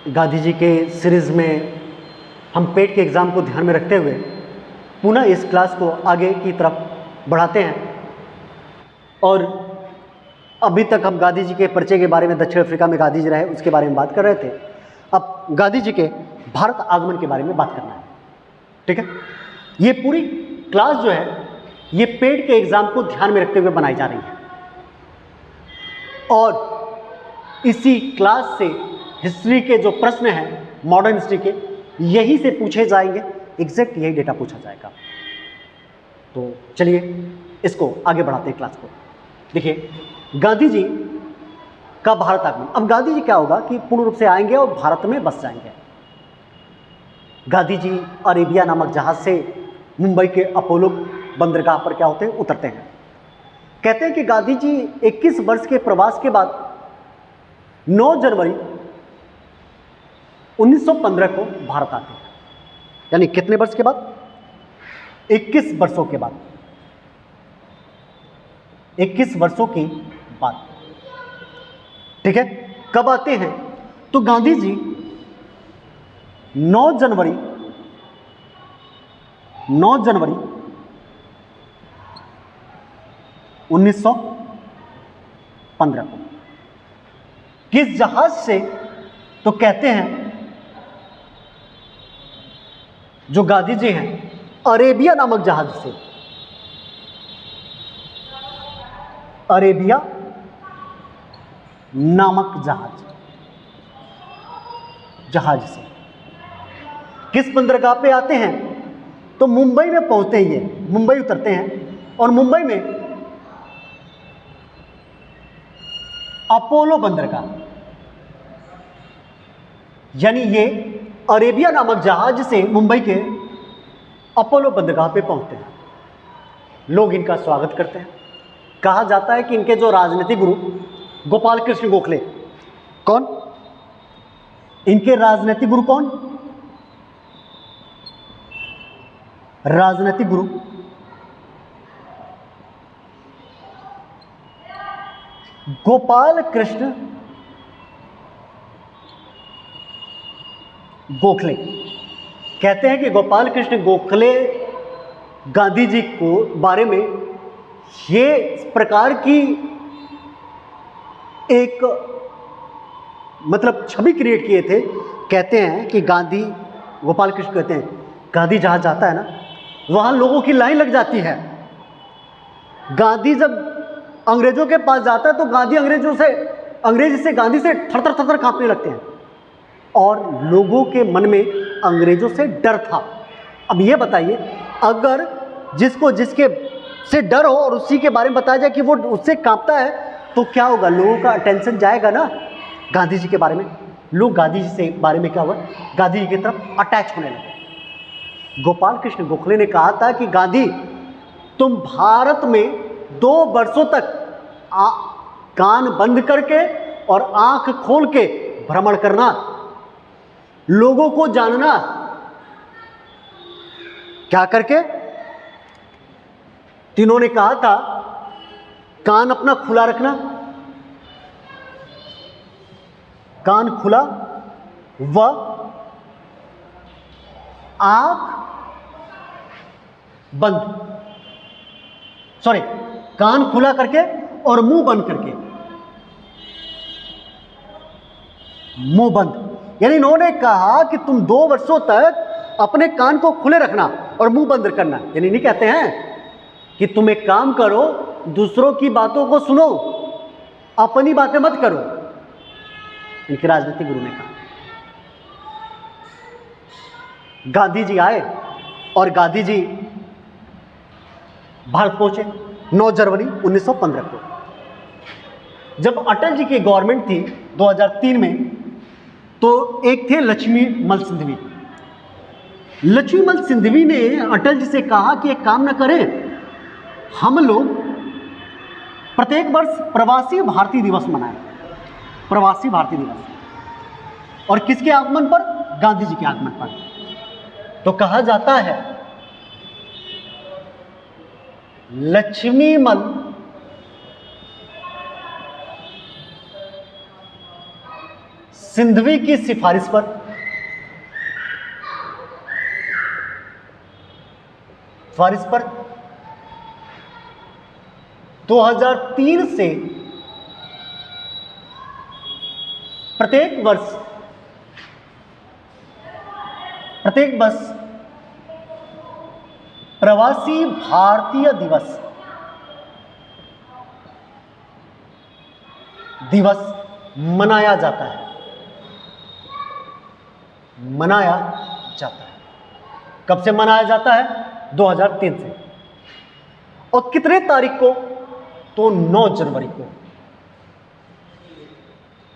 गांधी जी के सीरीज़ में हम पेट के एग्ज़ाम को ध्यान में रखते हुए पुनः इस क्लास को आगे की तरफ बढ़ाते हैं। और अभी तक हम गांधी जी के परिचय के बारे में, दक्षिण अफ्रीका में गांधी जी रहे उसके बारे में बात कर रहे थे। अब गांधी जी के भारत आगमन के बारे में बात करना है, ठीक है। ये पूरी क्लास जो है ये पेट के एग्ज़ाम को ध्यान में रखते हुए बनाई जा रही है और इसी क्लास से हिस्ट्री के जो प्रश्न हैं मॉडर्न हिस्ट्री के यही से पूछे जाएंगे, एग्जैक्ट यही डेटा पूछा जाएगा। तो चलिए इसको आगे बढ़ाते हैं क्लास को। देखिए गांधी जी का भारत आगमन। अब गांधी जी क्या होगा कि पूर्ण रूप से आएंगे और भारत में बस जाएंगे। गांधी जी अरेबिया नामक जहाज से मुंबई के अपोलो बंदरगाह पर क्या होते हैं, उतरते हैं। कहते हैं कि गांधी जी 21 वर्ष के प्रवास के बाद 9 जनवरी 1915 को भारत आते हैं। यानी कितने वर्ष के बाद? 21 वर्षों के बाद, 21 वर्षों के बाद, ठीक है। कब आते हैं? तो गांधी जी 9 जनवरी 1915 को। किस जहाज से? तो कहते हैं जो गांधी जी हैं अरेबिया नामक जहाज से, अरेबिया नामक जहाज से। किस बंदरगाह पे आते हैं? तो मुंबई में पहुंचते ही ये मुंबई उतरते हैं और मुंबई में अपोलो बंदरगाह, यानी ये अरेबिया नामक जहाज से मुंबई के अपोलो बंदरगाह पे पहुंचते हैं। लोग इनका स्वागत करते हैं। कहा जाता है कि इनके जो राजनीतिक गुरु गोपाल कृष्ण गोखले, कौन? इनके राजनीतिक गुरु कौन? राजनीतिक गुरु गोपाल कृष्ण गोखले। कहते हैं कि गोपाल कृष्ण गोखले गांधी जी को बारे में ये प्रकार की एक मतलब छवि क्रिएट किए थे। कहते हैं कि गोपाल कृष्ण कहते हैं गांधी जहां जाता है ना वहां लोगों की लाइन लग जाती है। गांधी जब अंग्रेजों के पास जाता है तो अंग्रेज से गांधी से थर थर कांपने लगते हैं और लोगों के मन में अंग्रेजों से डर था। अब ये बताइए, अगर जिसके से डर हो और उसी के बारे में बताया जाए कि वो उससे कांपता है तो क्या होगा? लोगों का अटेंशन जाएगा ना गांधी जी के बारे में। लोग गांधी जी से बारे में क्या हुआ, गांधी जी की तरफ अटैच होने लगे। गोपाल कृष्ण गोखले ने कहा था कि गांधी तुम भारत में 2 वर्षों तक कान बंद करके और आंख खोल के भ्रमण करना, लोगों को जानना। क्या करके? तीनों ने कहा था कान अपना खुला रखना, कान खुला व आंख बंद, कान खुला करके और मुंह बंद करके, मुंह बंद। यानी इन्होंने कहा कि तुम 2 वर्षों तक अपने कान को खुले रखना और मुंह बंद करना। यानी नहीं कहते हैं कि तुम एक काम करो, दूसरों की बातों को सुनो, अपनी बातें मत करो। इनके राजनीतिक गुरु ने कहा। गांधी जी आए और गांधी जी भारत पहुंचे 9 जनवरी 1915 को। जब अटल जी की गवर्नमेंट थी 2003 में, तो एक थे लक्ष्मीमल सिंधवी। लक्ष्मीमल सिंधवी ने अटल जी से कहा कि एक काम न करें, हम लोग प्रत्येक वर्ष प्रवासी भारतीय दिवस मनाएं। प्रवासी भारतीय दिवस, और किसके आगमन पर? गांधी जी के आगमन पर। तो कहा जाता है लक्ष्मीमल सिंधवी की सिफारिश पर 2003 से प्रत्येक वर्ष प्रवासी भारतीय दिवस मनाया जाता है। कब से मनाया जाता है? 2003 से। और कितने तारीख को? तो 9 जनवरी को।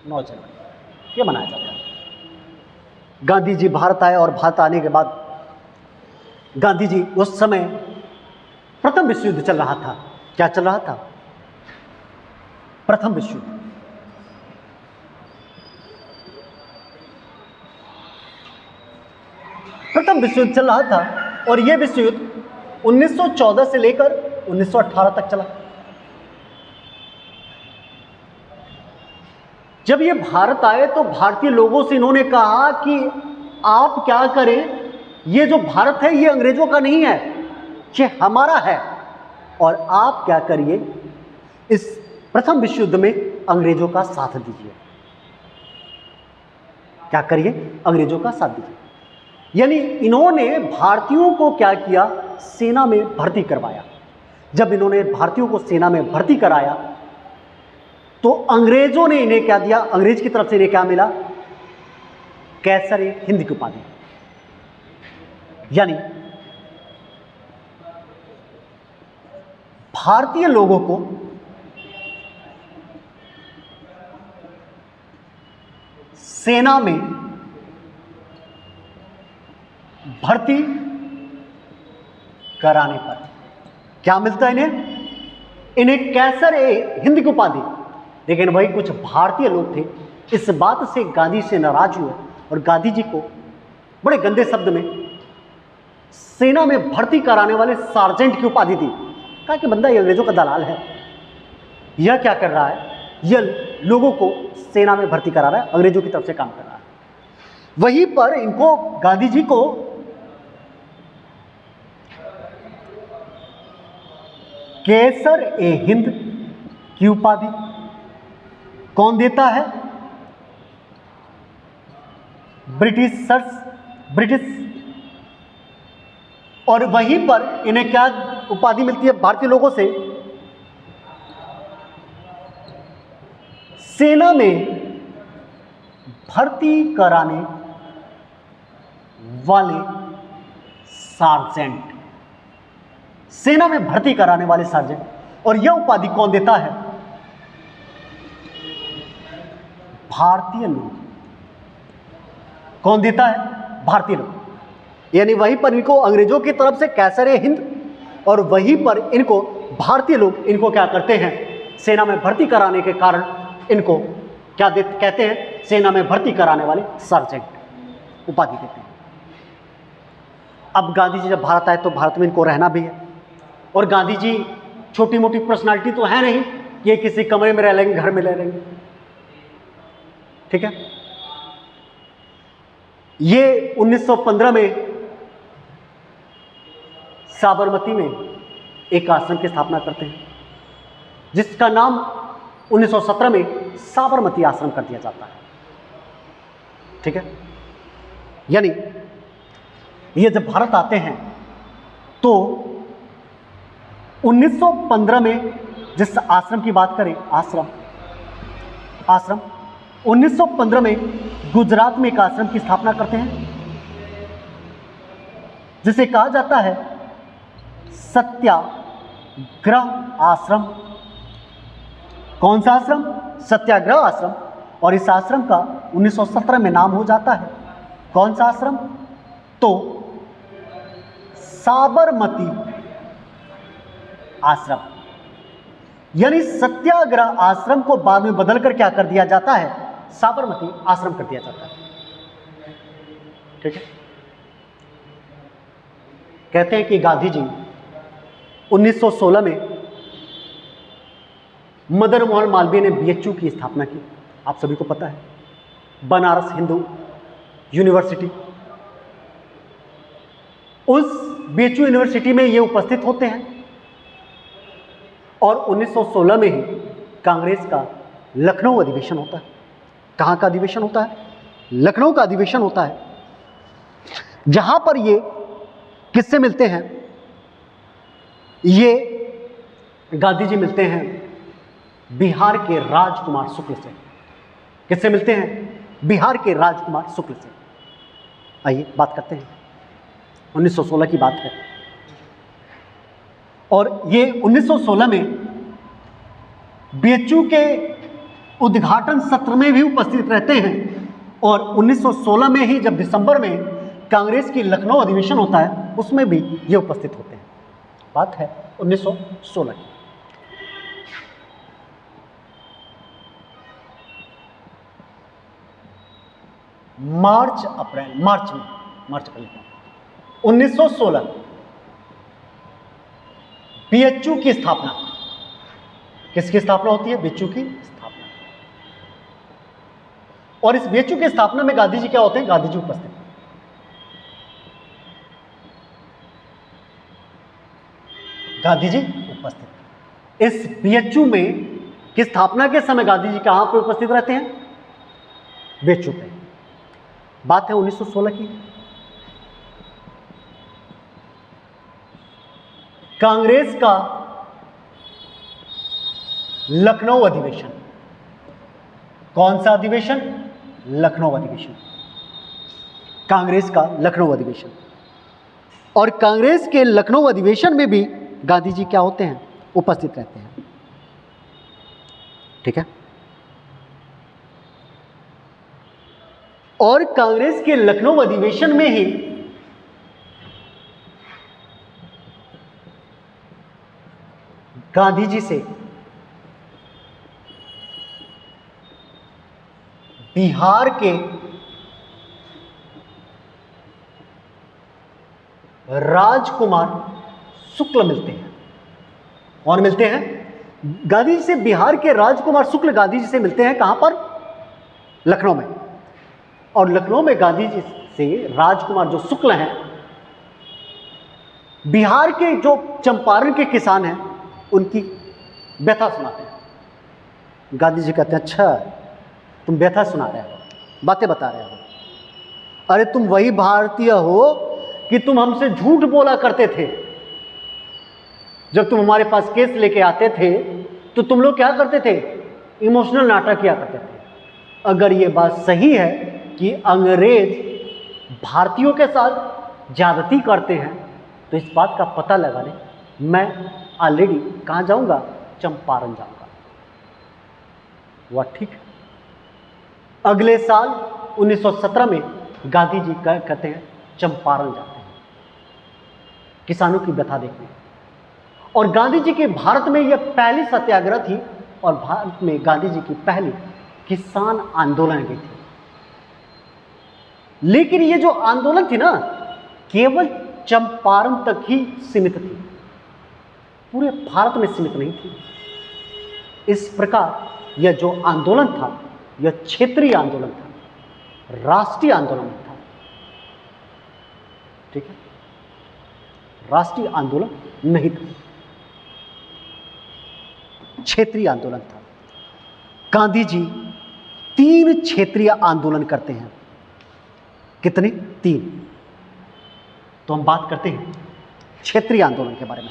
9 जनवरी ये मनाया जाता है। गांधी जी भारत आए और भारत आने के बाद गांधी जी उस समय प्रथम विश्व युद्ध चल रहा था। क्या चल रहा था? प्रथम विश्व युद्ध। प्रथम विश्व युद्ध चल रहा था और यह विश्व युद्ध 1914 से लेकर 1918 तक चला। जब ये भारत आए तो भारतीय लोगों से इन्होंने कहा कि आप क्या करें, ये जो भारत है ये अंग्रेजों का नहीं है, ये हमारा है, और आप क्या करिए, इस प्रथम विश्व युद्ध में अंग्रेजों का साथ दीजिए। क्या करिए? अंग्रेजों का साथ दीजिए। यानी इन्होंने भारतीयों को क्या किया? सेना में भर्ती करवाया। जब इन्होंने भारतीयों को सेना में भर्ती कराया तो अंग्रेजों ने इन्हें क्या दिया? अंग्रेज की तरफ से इन्हें क्या मिला? कैसर-ए-हिंद की उपाधि। यानी भारतीय लोगों को सेना में भर्ती कराने पर क्या मिलता है? इन्हें कैसर-ए-हिंद की उपाधि। लेकिन वही कुछ भारतीय लोग थे, इस बात से गांधी से नाराज हुए और गांधी जी को बड़े गंदे शब्द में सेना में भर्ती कराने वाले सार्जेंट की उपाधि दी। कहा कि बंदा ये अंग्रेजों का दलाल है, यह क्या कर रहा है? यह लोगों को सेना में भर्ती करा रहा है, अंग्रेजों की तरफ से काम कर रहा है। वहीं पर इनको, गांधी जी को कैसर-ए-हिंद की उपाधि कौन देता है? ब्रिटिश। और वहीं पर इन्हें क्या उपाधि मिलती है भारतीय लोगों से? सेना में भर्ती कराने वाले सार्जेंट। सेना में भर्ती कराने वाले सार्जेंट। और यह उपाधि कौन देता है? भारतीय लोग। कौन देता है? भारतीय लोग। यानी वहीं पर इनको अंग्रेजों की तरफ से कैसर-ए-हिंद और वहीं पर इनको भारतीय लोग इनको क्या करते हैं? सेना में भर्ती कराने के कारण इनको क्या कहते हैं? सेना में भर्ती कराने वाले सार्जेंट उपाधि देते हैं। अब गांधी जी जब भारत आए तो भारत में इनको रहना भी है, और गांधी जी छोटी मोटी पर्सनालिटी तो है नहीं, ये किसी कमरे में रह लेंगे, घर में रह लेंगे। ठीक है। ये 1915 में साबरमती में एक आश्रम की स्थापना करते हैं, जिसका नाम 1917 में साबरमती आश्रम कर दिया जाता है। ठीक है। यानी ये जब भारत आते हैं तो 1915 में जिस आश्रम की बात करें, आश्रम 1915 में गुजरात में एक आश्रम की स्थापना करते हैं, जिसे कहा जाता है सत्याग्रह आश्रम। कौन सा आश्रम? सत्याग्रह आश्रम। और इस आश्रम का 1917 में नाम हो जाता है कौन सा आश्रम? तो साबरमती आश्रम। यानी सत्याग्रह आश्रम को बाद में बदलकर क्या कर दिया जाता है? साबरमती आश्रम कर दिया जाता है। ठीक है। कहते हैं कि गांधी जी 1916 में मदन मोहन मालवीय ने बीएचयू की स्थापना की। आप सभी को पता है बनारस हिंदू यूनिवर्सिटी। उस बीएचयू यूनिवर्सिटी में ये उपस्थित होते हैं और 1916 में ही कांग्रेस का लखनऊ अधिवेशन होता है। कहाँ का अधिवेशन होता है? लखनऊ का अधिवेशन होता है, जहां पर ये किससे मिलते हैं? ये गांधी जी मिलते हैं बिहार के राजकुमार शुक्ल से। किससे मिलते हैं? बिहार के राजकुमार शुक्ल से। आइए बात करते हैं, 1916 की बात है और ये 1916 में बीएचयू के उद्घाटन सत्र में भी उपस्थित रहते हैं और 1916 में ही जब दिसंबर में कांग्रेस की लखनऊ अधिवेशन होता है उसमें भी ये उपस्थित होते हैं। बात है 1916 की। मार्च अप्रैल 1916 बीएचयू की स्थापना। किसकी स्थापना होती है? बीएचयू की स्थापना। और इस बीएचयू की स्थापना में गांधी जी क्या होते हैं? गांधी जी उपस्थित। गांधी जी उपस्थित। इस बीएचयू में की स्थापना के समय गांधी जी कहां पर उपस्थित रहते हैं? बीएचयू पे। बात है 1916 की। कांग्रेस का लखनऊ अधिवेशन। कौन सा अधिवेशन? लखनऊ अधिवेशन। कांग्रेस का लखनऊ अधिवेशन। और कांग्रेस के लखनऊ अधिवेशन में भी गांधी जी क्या होते हैं? उपस्थित रहते हैं। ठीक है। और कांग्रेस के लखनऊ अधिवेशन में ही गांधी जी से बिहार के राजकुमार शुक्ल मिलते हैं। कौन मिलते हैं? गांधी जी से बिहार के राजकुमार शुक्ल गांधी जी से मिलते हैं। कहां पर? लखनऊ में। और लखनऊ में गांधी जी से राजकुमार जो शुक्ल हैं, बिहार के जो चंपारण के किसान हैं उनकी व्यथा सुनाते हैं। गांधी जी कहते हैं अच्छा तुम व्यथा सुना रहे हो, बातें बता रहे हो। अरे तुम वही भारतीय हो कि तुम हमसे झूठ बोला करते थे। जब तुम हमारे पास केस लेके आते थे तो तुम लोग क्या करते थे? इमोशनल नाटक किया करते थे। अगर ये बात सही है कि अंग्रेज भारतीयों के साथ ज्यादती करते हैं तो इस बात का पता लगा ले। मैं ऑलरेडी कहाँ जाऊंगा? चंपारण जाऊंगा। वह ठीक है। अगले साल 1917 में गांधी जी कहते हैं चंपारण जाते हैं किसानों की व्यथा देखने। और गांधी जी के भारत में यह पहली सत्याग्रह थी और भारत में गांधी जी की पहली किसान आंदोलन गई थी। लेकिन ये जो आंदोलन थी ना, केवल चंपारण तक ही सीमित थी, पूरे भारत में सीमित नहीं थी। इस प्रकार यह जो आंदोलन था यह क्षेत्रीय आंदोलन था, राष्ट्रीय आंदोलन था। ठीक है, राष्ट्रीय आंदोलन नहीं था, क्षेत्रीय आंदोलन था। गांधी जी 3 क्षेत्रीय आंदोलन करते हैं। कितने? 3। तो हम बात करते हैं क्षेत्रीय आंदोलन के बारे में।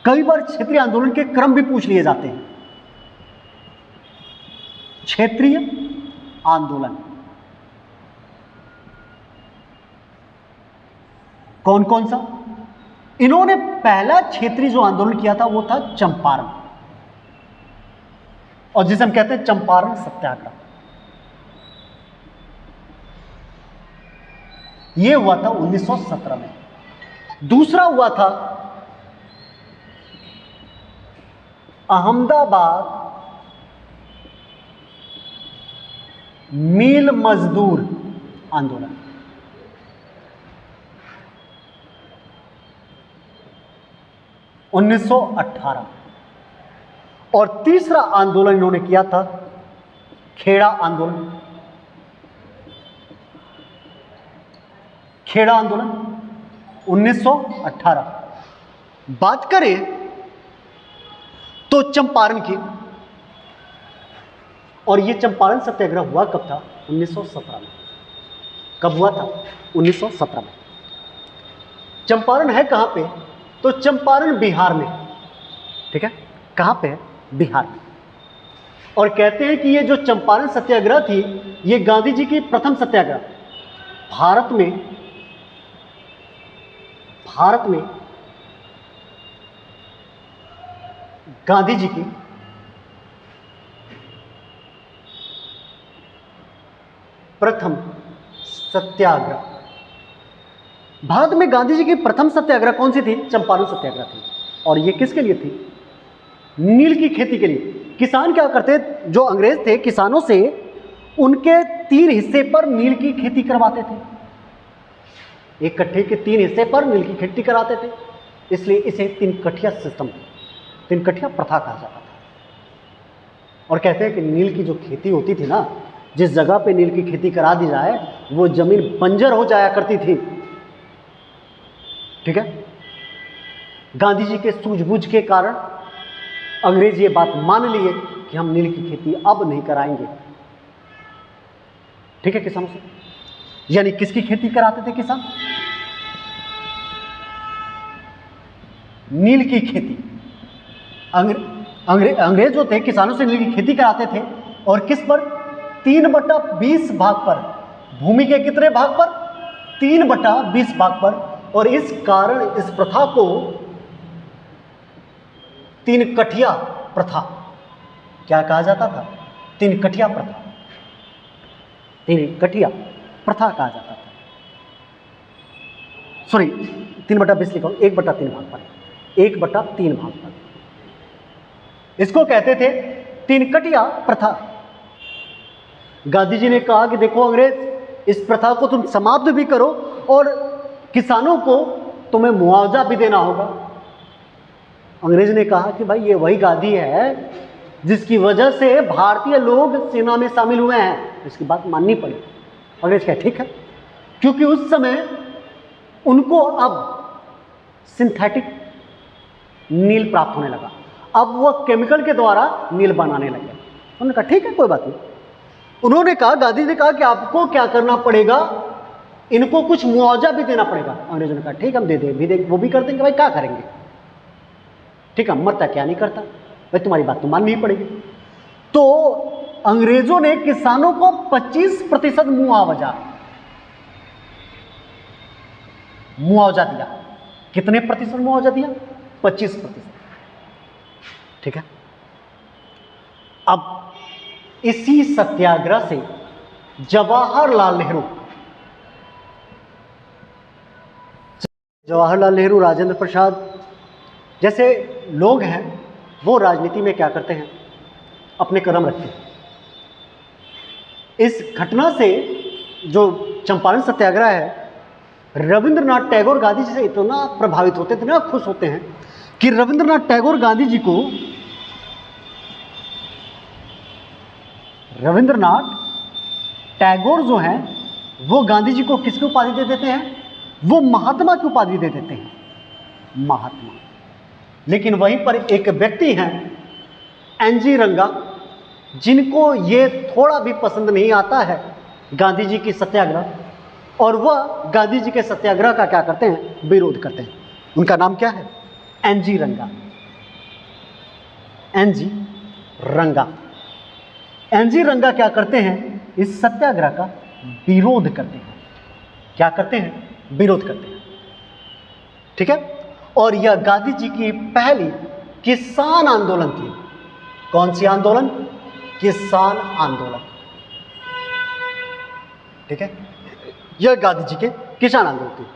कई बार क्षेत्रीय आंदोलन के क्रम भी पूछ लिए जाते हैं। क्षेत्रीय आंदोलन कौन कौन सा? इन्होंने पहला क्षेत्रीय जो आंदोलन किया था वो था चंपारण, और जिसे हम कहते हैं चंपारण सत्याग्रह। यह हुआ था 1917 में। दूसरा हुआ था अहमदाबाद मिल मजदूर आंदोलन। – 1918। और तीसरा आंदोलन इन्होंने किया था खेड़ा आंदोलन खेड़ा आंदोलन 1918। बात करें तो चंपारण की, और ये चंपारण सत्याग्रह हुआ कब था? 1917 में। कब हुआ था? 1917 में। चंपारण है कहां पे? तो चंपारण बिहार में, ठीक है, कहां पे है? बिहार में। और कहते हैं कि ये जो चंपारण सत्याग्रह थी, ये गांधी जी की प्रथम सत्याग्रह भारत में गांधी जी की प्रथम सत्याग्रह। भारत में गांधी जी की प्रथम सत्याग्रह कौन सी थी? चंपारण सत्याग्रह थी। और ये किसके लिए थी? नील की खेती के लिए। किसान क्या करते, जो अंग्रेज थे, किसानों से उनके 3 हिस्से पर नील की खेती करवाते थे। एक कट्ठे के 3 हिस्से पर नील की खेती कराते थे, इसलिए इसे 3 कठिया सिस्टम, 3 कठिया प्रथा कहा जाता था। और कहते हैं कि नील की जो खेती होती थी ना, जिस जगह पे नील की खेती करा दी जाए वो जमीन बंजर हो जाया करती थी, ठीक है। गांधी जी के सूझबूझ के कारण अंग्रेज ये बात मान लिए कि हम नील की खेती अब नहीं कराएंगे, ठीक है, किसानों से। यानी किसकी खेती कराते थे किसान? नील की खेती। अंग्रेज जो थे किसानों से नील की खेती कराते थे, और किस पर? 3/20 भाग पर। भूमि के कितने भाग पर? 3/20 भाग पर। और इस कारण इस प्रथा को 3 कठिया प्रथा क्या कहा जाता था? 3 कठिया प्रथा, 3 कठिया प्रथा कहा जाता था। सॉरी, 3/20 लिखा, 1/3 भाग पर, 1/3 भाग पर। इसको कहते थे 3 कठिया प्रथा। गांधी जी ने कहा कि देखो अंग्रेज, इस प्रथा को तुम समाप्त भी करो और किसानों को तुम्हें मुआवजा भी देना होगा। अंग्रेज ने कहा कि भाई ये वही गांधी है जिसकी वजह से भारतीय लोग सेना में शामिल हुए हैं, इसकी बात माननी पड़ी। अंग्रेज कहे ठीक है, क्योंकि उस समय उनको अब सिंथेटिक नील प्राप्त होने लगा, अब वह केमिकल के द्वारा नील बनाने लगे। उन्होंने कहा ठीक है, कोई बात नहीं। उन्होंने कहा, गांधी जी ने कहा कि आपको क्या करना पड़ेगा, इनको कुछ मुआवजा भी देना पड़ेगा। अंग्रेजों ने कहा ठीक, हम दे दें, वो भी कर देंगे। भाई क्या करेंगे, ठीक है, मरता क्या नहीं करता, भाई तुम्हारी बात तो माननी ही पड़ेगी। तो अंग्रेजों ने किसानों को 25% मुआवजा दिया। कितने प्रतिशत मुआवजा दिया? 25%, ठीक है। अब इसी सत्याग्रह से जवाहरलाल नेहरू, राजेंद्र प्रसाद जैसे लोग हैं, वो राजनीति में क्या करते हैं? अपने कदम रखते हैं। इस घटना से जो चंपारण सत्याग्रह है, रविंद्रनाथ टैगोर गांधी जी से इतना प्रभावित होते थे, इतना खुश होते हैं कि रविंद्रनाथ टैगोर गांधी जी को, रविंद्रनाथ टैगोर जो हैं वो गांधी जी को किसकी उपाधि दे देते हैं? वो महात्मा की उपाधि दे देते हैं, महात्मा। लेकिन वहीं पर एक व्यक्ति हैं एनजी रंगा, जिनको ये थोड़ा भी पसंद नहीं आता है गांधी जी की सत्याग्रह, और वह गांधी जी के सत्याग्रह का क्या करते हैं? विरोध करते हैं। उनका नाम क्या है? एनजी रंगा। एनजी रंगा। एनजी रंगा क्या करते हैं? इस सत्याग्रह का विरोध करते हैं। क्या करते हैं? विरोध करते हैं, ठीक है। और यह गांधी जी की पहली किसान आंदोलन थी। कौन सी आंदोलन? किसान आंदोलन, ठीक है। यह गांधी जी के किसान आंदोलन थी।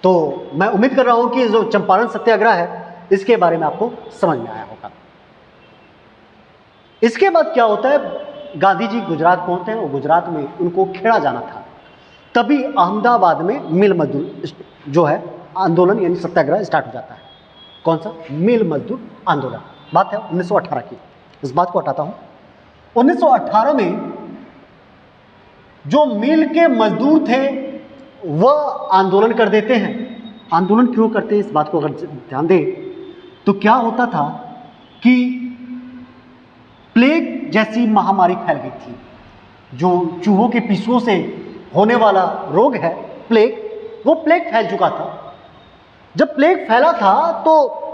तो मैं उम्मीद कर रहा हूं कि जो चंपारण सत्याग्रह है, इसके बारे में आपको समझ में आया होगा। इसके बाद क्या होता है? गांधी जी गुजरात पहुंचते हैं और गुजरात में उनको खेड़ा जाना था। तभी अहमदाबाद में मिल मजदूर जो है आंदोलन यानी सत्याग्रह स्टार्ट हो जाता है। कौन सा? मिल मजदूर आंदोलन। बात है 1918 की, इस बात को हटाता हूं। 1918 में जो मिल के मजदूर थे वह आंदोलन कर देते हैं। आंदोलन क्यों करते हैं इस बात को अगर ध्यान दें तो क्या होता था कि प्लेग जैसी महामारी फैल गई थी। जो चूहों के पिस्सुओं से होने वाला रोग है प्लेग, वो प्लेग फैल चुका था। जब प्लेग फैला था तो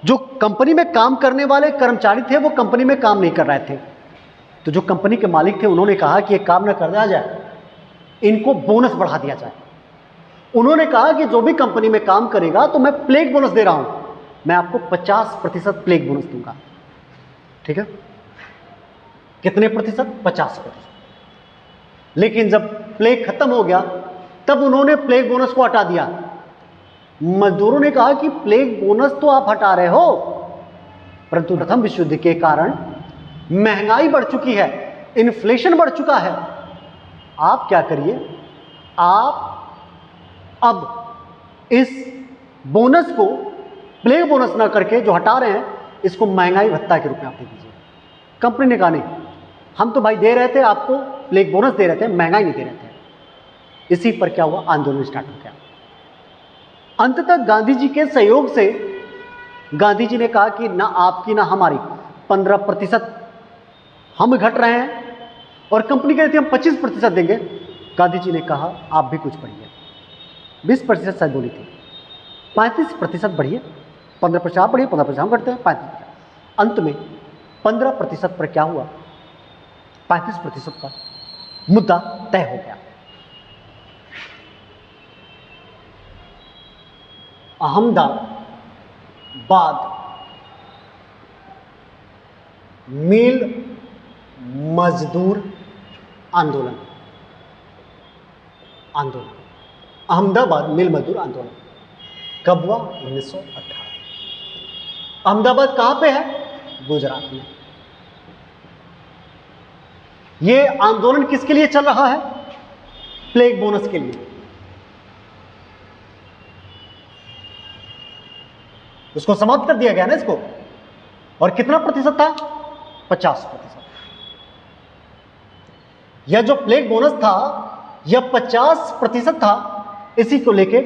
जो कंपनी में काम करने वाले कर्मचारी थे वो कंपनी में काम नहीं कर रहे थे। तो जो कंपनी के मालिक थे उन्होंने कहा कि एक काम न कर दिया जाए, इनको बोनस बढ़ा दिया जाए। उन्होंने कहा कि जो भी कंपनी में काम करेगा तो मैं प्लेग बोनस दे रहा हूं, मैं आपको 50% प्लेग बोनस दूंगा। ठीक है, कितने प्रतिशत? 50%। लेकिन जब प्लेग खत्म हो गया तब उन्होंने प्लेग बोनस को हटा दिया। मजदूरों ने कहा कि प्लेग बोनस तो आप हटा रहे हो, परंतु प्रथम विश्व युद्ध के कारण महंगाई बढ़ चुकी है, इन्फ्लेशन बढ़ चुका है। आप क्या करिए, आप अब इस बोनस को प्लेग बोनस ना करके जो हटा रहे हैं इसको महंगाई भत्ता के रूप में आप दे दीजिए। कंपनी ने कहा नहीं, हम तो भाई दे रहे थे आपको, प्लेग बोनस दे रहे थे, महंगाई नहीं दे रहे थे। इसी पर क्या हुआ, आंदोलन स्टार्ट हो गया। अंततः गांधी जी के सहयोग से गांधी जी ने कहा कि ना आपकी ना हमारी 15% हम घट रहे हैं और कंपनी कहती है हम 25% देंगे। गांधी जी ने कहा आप भी कुछ बढ़िए, 20% शायद बोली थी, 35% बढ़िए, 15% आप बढ़िए, 15% हम घटते हैं, 35%। अंत में 15% पर क्या हुआ, 35% पर मुद्दा तय हो गया। अहमदाबाद मिल मजदूर आंदोलन, अहमदाबाद मिल मजदूर आंदोलन कब हुआ? 1918। अहमदाबाद कहां पे है? गुजरात में। यह आंदोलन किसके लिए चल रहा है? प्लेग बोनस के लिए। उसको समाप्त कर दिया गया ना इसको। और कितना प्रतिशत था? 50%। यह जो प्लेग बोनस था यह 50% था, इसी को लेके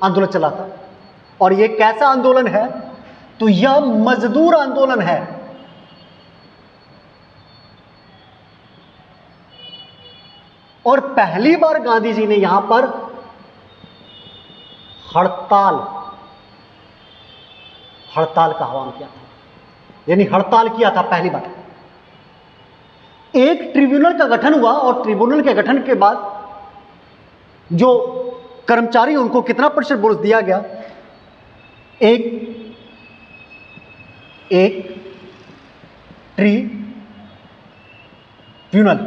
आंदोलन चला था। और यह कैसा आंदोलन है? तो यह मजदूर आंदोलन है। और पहली बार गांधी जी ने यहां पर हड़ताल का आह्वान किया था, यानी हड़ताल किया था पहली बार। एक ट्रिब्यूनल का गठन हुआ और ट्रिब्यूनल के गठन के बाद जो कर्मचारी उनको कितना प्रतिशत बोनस दिया गया? एक ट्रिब्यूनल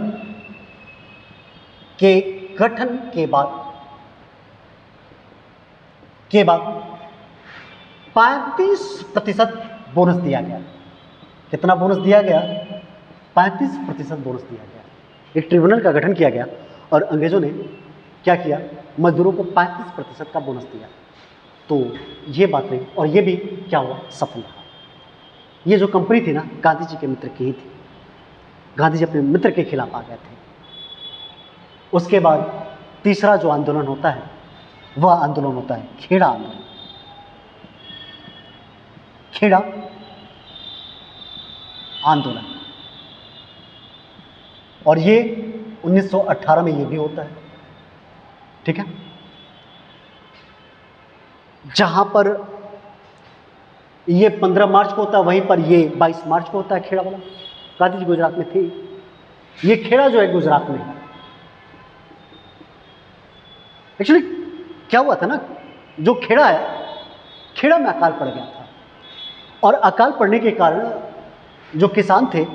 के गठन के बाद 35% बोनस दिया गया। कितना बोनस दिया गया? 35% बोनस दिया गया। एक ट्रिब्यूनल का गठन किया गया और अंग्रेजों ने क्या किया? मजदूरों को 35% का बोनस दिया। तो ये बात रही, और ये भी क्या हुआ? सफल रहा। ये जो कंपनी थी ना, गांधी जी के मित्र की ही थी। गांधी जी अपने मित्र के खिलाफ आ गए थे। उसके बाद तीसरा जो आंदोलन होता है वह आंदोलन होता है खेड़ा आंदोलन। खेड़ा आंदोलन, और ये 1918 में ये भी होता है। ठीक है, जहां पर ये 15 मार्च को होता है वहीं पर ये 22 मार्च को होता है खेड़ा वाला। गांधी जी गुजरात में थे। ये खेड़ा जो है गुजरात में है। एक्चुअली क्या हुआ था ना, जो खेड़ा है, खेड़ा में अकाल पड़ गया था। और अकाल पड़ने के कारण जो किसान थे,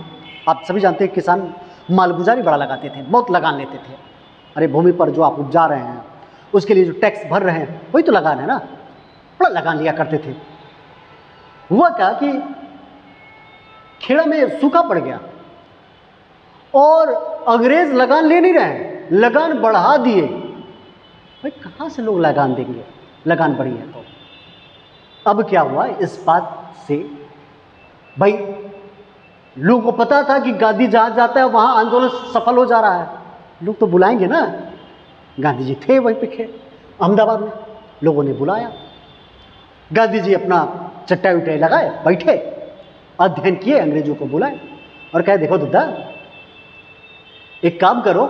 आप सभी जानते हैं किसान मालगुजारी बड़ा लगाते थे, बहुत लगान लेते थे। अरे भूमि पर जो आप उपजा रहे हैं उसके लिए जो टैक्स भर रहे हैं वही तो लगान है ना, बड़ा लगान लिया करते थे। हुआ क्या कि खेड़ा में सूखा पड़ गया और अंग्रेज लगान ले नहीं रहे हैं, लगान बढ़ा दिए। भाई कहाँ से लोग लगान देंगे, लगान बढ़ी है तो। अब क्या हुआ, इस बात से भाई लोगों को पता था कि गांधी जहां जाता है वहां आंदोलन सफल हो जा रहा है, लोग तो बुलाएंगे ना। गांधी जी थे वहीं पे अहमदाबाद में लोगों ने बुलाया, गांधी जी अपना चटाई उटाई लगाए, बैठे, अध्ययन किए, अंग्रेजों को बुलाए और कहे देखो दादा, एक काम करो,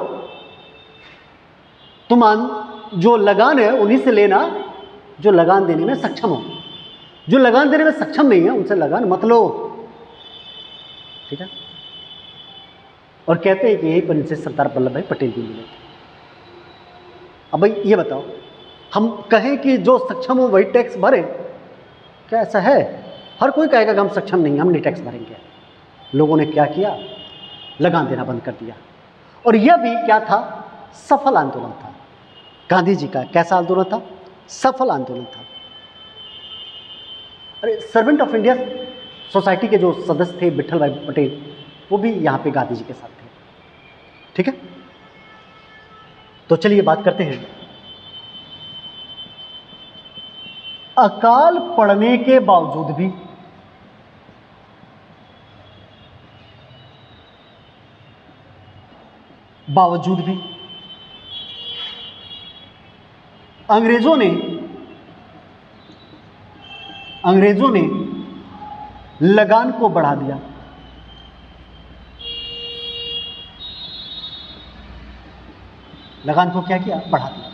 तुम जो लगान है उन्हीं से लेना जो लगान देने में सक्षम हो, जो लगान देने में सक्षम नहीं है उनसे लगान मत लो, ठीक है। और कहते हैं कि यहीं पर इनसे सरदार वल्लभ भाई पटेल भी मिले थे। अब भाई ये बताओ, हम कहें कि जो सक्षम हो वही टैक्स भरे, क्या ऐसा है? हर कोई कहेगा कि हम सक्षम नहीं, हम नहीं टैक्स भरेंगे। लोगों ने क्या किया? लगान देना बंद कर दिया। और यह भी क्या था? सफल आंदोलन था गांधी जी का। कैसा आंदोलन था? सफल आंदोलन था। अरे सर्वेंट ऑफ इंडिया सोसाइटी के जो सदस्य थे विठल भाई पटेल, वो भी यहाँ पे गांधी जी के साथ थे, ठीक है। तो चलिए बात करते हैं, अकाल पड़ने के बावजूद भी अंग्रेजों ने लगान को बढ़ा दिया। लगान को क्या किया? बढ़ा दिया।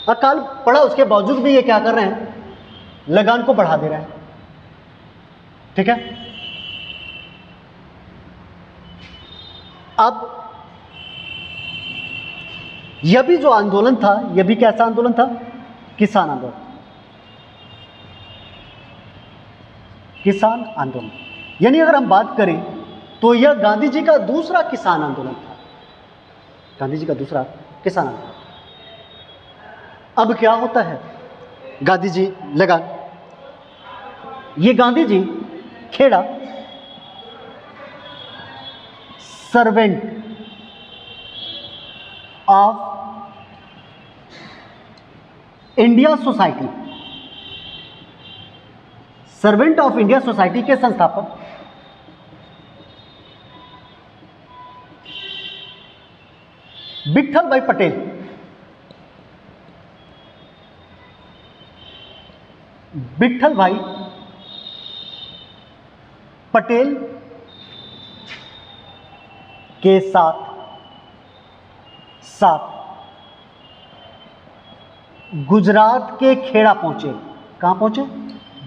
अकाल पड़ा उसके बावजूद भी ये क्या कर रहे हैं? लगान को बढ़ा दे रहे हैं, ठीक है। अब यह भी जो आंदोलन था, यह भी कैसा आंदोलन था? किसान आंदोलन। किसान आंदोलन यानी अगर हम बात करें तो यह गांधी जी का दूसरा किसान आंदोलन था। गांधी जी का दूसरा किसान आंदोलन। अब क्या होता है? गांधी जी लगान, ये Gandhi ji Kheda servant of India society, servant of India society के संस्थापक विठल भाई पटेल, विठल भाई पटेल के साथ गुजरात के खेड़ा पहुंचे। कहां पहुंचे?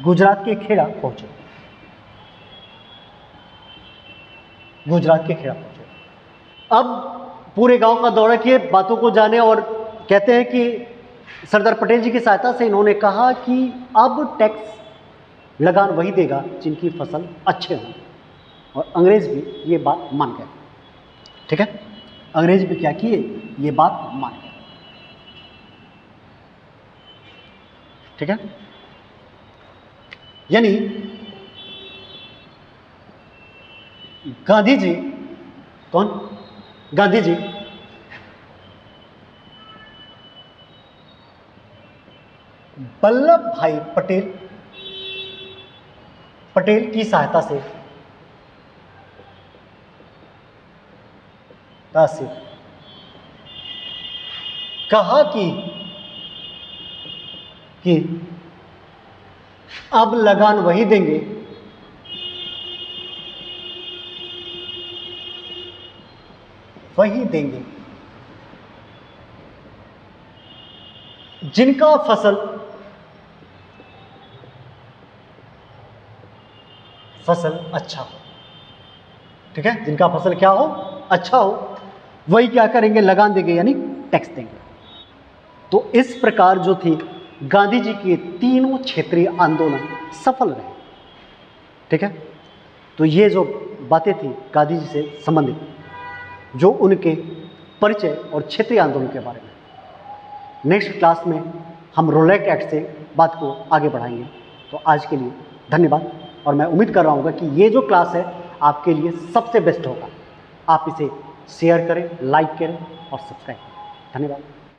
गुजरात के खेड़ा पहुंचे। गुजरात के खेड़ा पहुंचे। अब पूरे गांव का दौरा किए, बातों को जाने, और कहते हैं कि सरदार पटेल जी की सहायता से इन्होंने कहा कि अब टैक्स लगान वही देगा जिनकी फसल अच्छे हों, और अंग्रेज भी ये बात मान गए, ठीक है। अंग्रेज भी क्या किए? ये बात मान गए, ठीक है। यानी गांधी जी, कौन? गांधी जी वल्लभ भाई पटेल की सहायता से कहा कि अब लगान वही देंगे जिनका फसल अच्छा हो, ठीक है। जिनका फसल क्या हो? अच्छा हो, वही क्या करेंगे? लगान देंगे, यानी टैक्स देंगे। तो इस प्रकार जो थी गांधी जी के तीनों क्षेत्रीय आंदोलन सफल रहे, ठीक है। तो ये जो बातें थी गांधी जी से संबंधित, जो उनके परिचय और क्षेत्रीय आंदोलन के बारे में, नेक्स्ट क्लास में हम रोलेट एक्ट से बात को आगे बढ़ाएंगे। तो आज के लिए धन्यवाद, और मैं उम्मीद कर रहा हूँ कि ये जो क्लास है आपके लिए सबसे बेस्ट होगा। आप इसे शेयर करें, लाइक करें और सब्सक्राइब करें। धन्यवाद।